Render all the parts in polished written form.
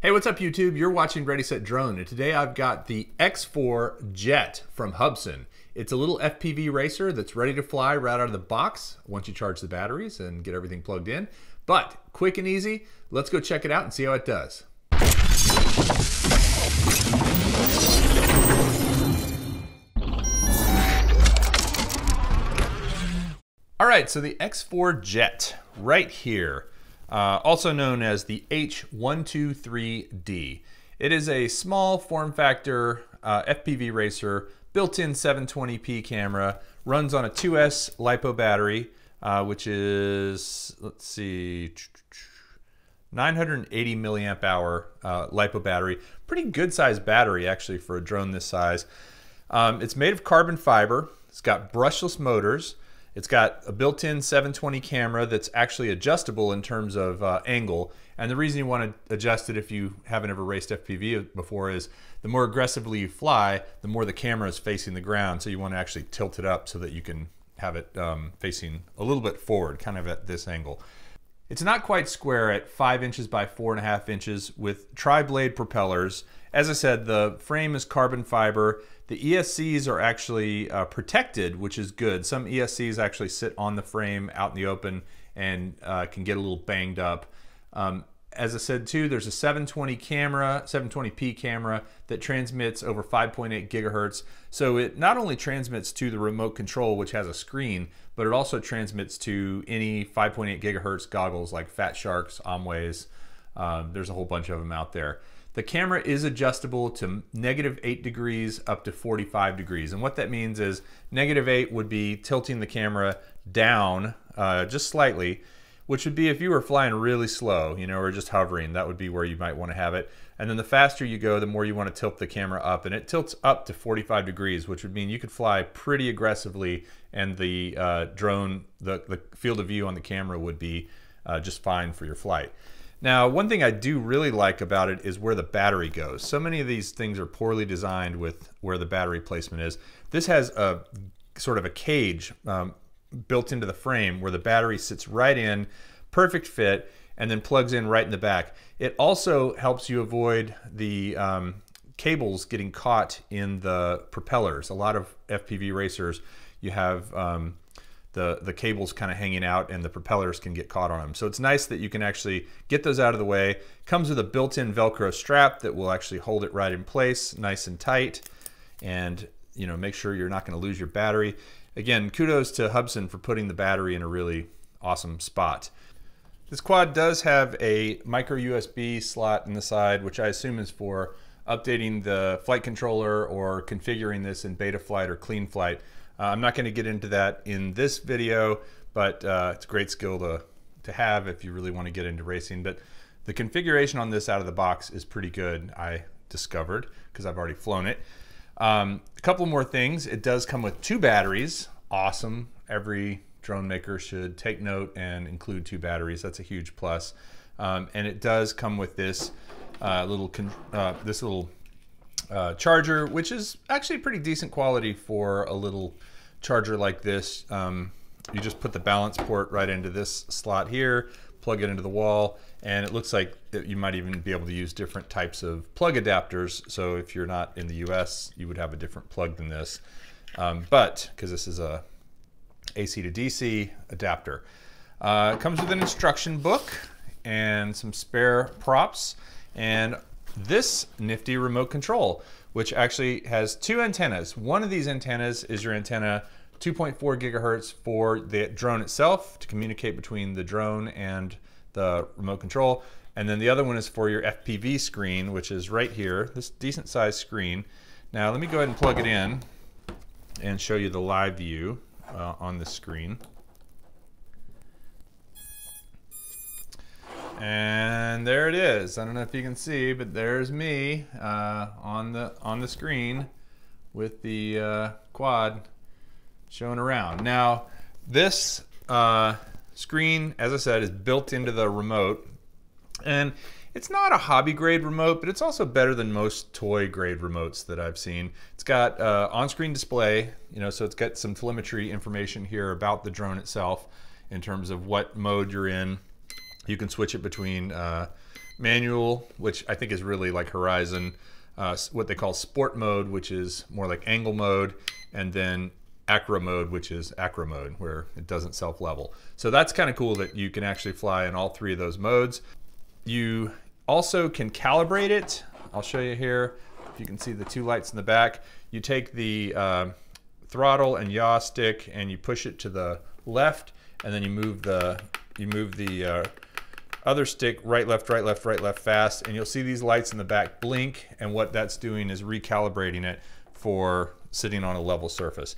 Hey, what's up YouTube? You're watching Ready Set Drone, and today I've got the X4 Jet from Hubsan. It's a little FPV racer that's ready to fly right out of the box once you charge the batteries and get everything plugged in. But quick and easy, let's go check it out and see how it does. All right, so the X4 Jet right here. Also known as the H123D. It is a small form factor FPV racer, built-in 720p camera, runs on a 2S LiPo battery, which is, let's see, 980 milliamp hour LiPo battery. Pretty good sized battery actually for a drone this size. It's made of carbon fiber. It's got brushless motors. It's got a built-in 720 camera that's actually adjustable in terms of angle. And the reason you want to adjust it if you haven't ever raced FPV before is the more aggressively you fly, the more the camera is facing the ground. So you want to actually tilt it up so that you can have it facing a little bit forward, kind of at this angle. It's not quite square at 5 inches by 4.5 inches with tri-blade propellers. As I said, the frame is carbon fiber. The ESCs are actually protected, which is good. Some ESCs actually sit on the frame out in the open and can get a little banged up. As I said too, there's a 720p camera that transmits over 5.8 gigahertz. So it not only transmits to the remote control, which has a screen, but it also transmits to any 5.8 gigahertz goggles like Fat Sharks, Omways. There's a whole bunch of them out there. The camera is adjustable to -8 degrees up to 45 degrees. And what that means is -8 would be tilting the camera down just slightly, which would be if you were flying really slow, you know, or just hovering. That would be where you might want to have it. And then the faster you go, the more you want to tilt the camera up. And it tilts up to 45 degrees, which would mean you could fly pretty aggressively and the drone, the field of view on the camera would be just fine for your flight. Now, one thing I do really like about it is where the battery goes. So many of these things are poorly designed with where the battery placement is. This has a sort of a cage built into the frame where the battery sits right in, perfect fit, and then plugs in right in the back. It also helps you avoid the cables getting caught in the propellers. A lot of FPV racers, you have the cables kind of hanging out and the propellers can get caught on them. So it's nice that you can actually get those out of the way. Comes with a built-in Velcro strap that will actually hold it right in place, nice and tight, and you know, make sure you're not going to lose your battery. Again, kudos to Hubsan for putting the battery in a really awesome spot. This quad does have a micro USB slot in the side, which I assume is for updating the flight controller or configuring this in beta flight or clean flight. I'm not going to get into that in this video, but it's a great skill to have if you really want to get into racing. But the configuration on this out of the box is pretty good, I discovered, because I've already flown it. A couple more things. It does come with 2 batteries. Awesome. Every drone maker should take note and include 2 batteries. That's a huge plus. And it does come with this little charger, which is actually pretty decent quality for a little charger like this. You just put the balance port right into this slot here, plug it into the wall, and it looks like you might even be able to use different types of plug adapters. So if you're not in the US, you would have a different plug than this. But because this is a AC to DC adapter. It comes with an instruction book and some spare props and this nifty remote control, which actually has 2 antennas. One of these antennas is your antenna 2.4 gigahertz for the drone itself to communicate between the drone and the remote control. And then the other one is for your FPV screen, which is right here, this decent sized screen. Now let me go ahead and plug it in and show you the live view on the screen. And there it is. I don't know if you can see, but there's me on the screen with the quad showing around. Now, this screen, as I said, is built into the remote, and it's not a hobby grade remote, but it's also better than most toy grade remotes that I've seen. It's got on-screen display, you know, so it's got some telemetry information here about the drone itself in terms of what mode you're in. You can switch it between manual, which I think is really like Horizon, what they call sport mode, which is more like angle mode, and then acro mode, which is acro mode, where it doesn't self-level. So that's kind of cool that you can actually fly in all three of those modes. You also can calibrate it. I'll show you here. If you can see the two lights in the back, you take the throttle and yaw stick and you push it to the left, and then you move the other stick right, left, right, left, right, left fast, and you'll see these lights in the back blink, and what that's doing is recalibrating it for sitting on a level surface.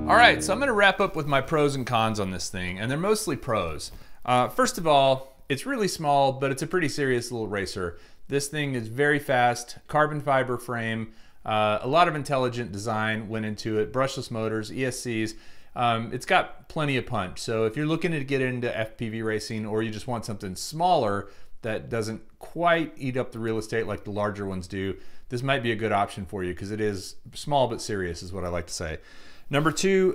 All right, so I'm gonna wrap up with my pros and cons on this thing, and they're mostly pros. First of all, it's really small, but it's a pretty serious little racer. This thing is very fast, carbon fiber frame, a lot of intelligent design went into it, brushless motors, ESCs. It's got plenty of punch. So if you're looking to get into FPV racing, or you just want something smaller that doesn't quite eat up the real estate like the larger ones do, this might be a good option for you, because it is small but serious is what I like to say. Number two,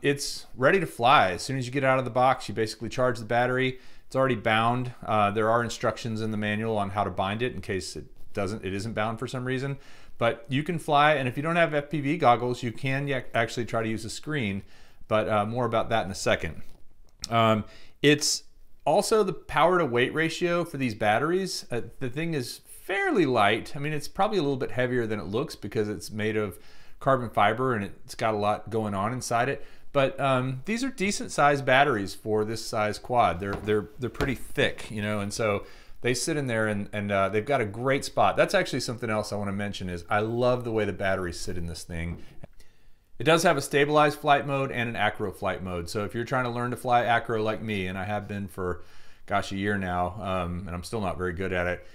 it's ready to fly. As soon as you get out of the box, you basically charge the battery. It's already bound. There are instructions in the manual on how to bind it in case it isn't bound for some reason. But you can fly, and if you don't have FPV goggles, you can actually try to use a screen, but more about that in a second. It's also the power to weight ratio for these batteries. The thing is fairly light. I mean, it's probably a little bit heavier than it looks because it's made of carbon fiber and it's got a lot going on inside it. But these are decent sized batteries for this size quad. They're pretty thick, you know, and so they sit in there and they've got a great spot. That's actually something else I want to mention is I love the way the batteries sit in this thing. It does have a stabilized flight mode and an acro flight mode. So if you're trying to learn to fly acro like me, and I have been for, gosh, a year now, and I'm still not very good at it,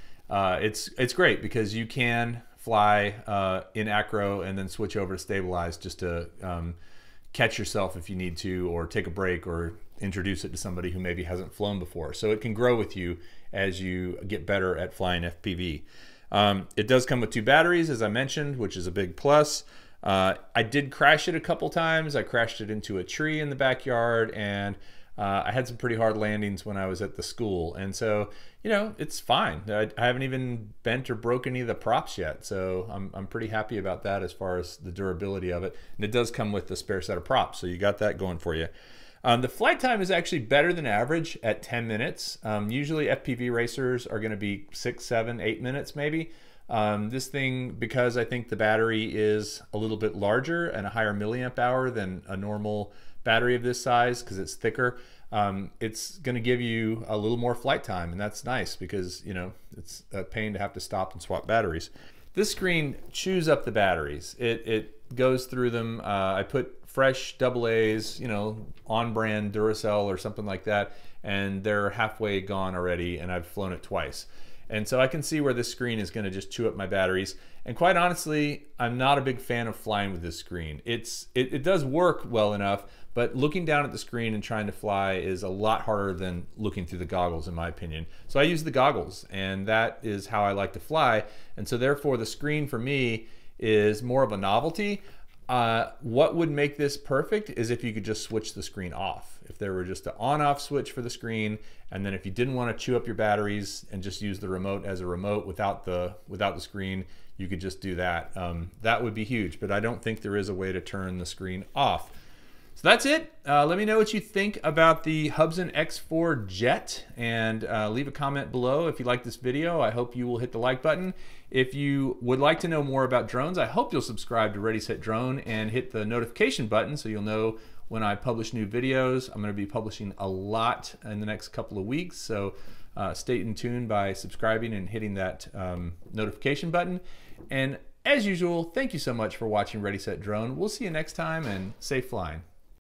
it's great because you can fly in acro and then switch over to stabilized just to catch yourself if you need to, or take a break, or introduce it to somebody who maybe hasn't flown before. So it can grow with you as you get better at flying FPV. It does come with 2 batteries, as I mentioned, which is a big plus. I did crash it a couple times. I crashed it into a tree in the backyard, and I had some pretty hard landings when I was at the school. And so, you know, it's fine. I haven't even bent or broken any of the props yet. So I'm pretty happy about that as far as the durability of it. And it does come with a spare set of props. So you got that going for you. The flight time is actually better than average at 10 minutes. Usually FPV racers are going to be 6, 7, 8 minutes maybe. This thing, because I think the battery is a little bit larger and a higher milliamp hour than a normal battery of this size, because it's thicker, it's going to give you a little more flight time, and that's nice because, you know, it's a pain to have to stop and swap batteries. This screen chews up the batteries. It goes through them. I put fresh AA's, you know, on-brand Duracell or something like that, and they're halfway gone already, and I've flown it twice. And so I can see where this screen is going to just chew up my batteries. And quite honestly, I'm not a big fan of flying with this screen. It does work well enough, but looking down at the screen and trying to fly is a lot harder than looking through the goggles, in my opinion. So I use the goggles, and that is how I like to fly. And so therefore, the screen for me is more of a novelty. What would make this perfect is if you could just switch the screen off. If there were just an on-off switch for the screen, and then if you didn't want to chew up your batteries and just use the remote as a remote without the screen, you could just do that. That would be huge, but I don't think there is a way to turn the screen off. So that's it. Let me know what you think about the Hubsan X4 Jet, and leave a comment below if you like this video. I hope you will hit the like button. If you would like to know more about drones, I hope you'll subscribe to Ready Set Drone and hit the notification button so you'll know when I publish new videos. I'm going to be publishing a lot in the next couple of weeks, so stay in tune by subscribing and hitting that notification button. And as usual, thank you so much for watching Ready Set Drone. We'll see you next time, and safe flying.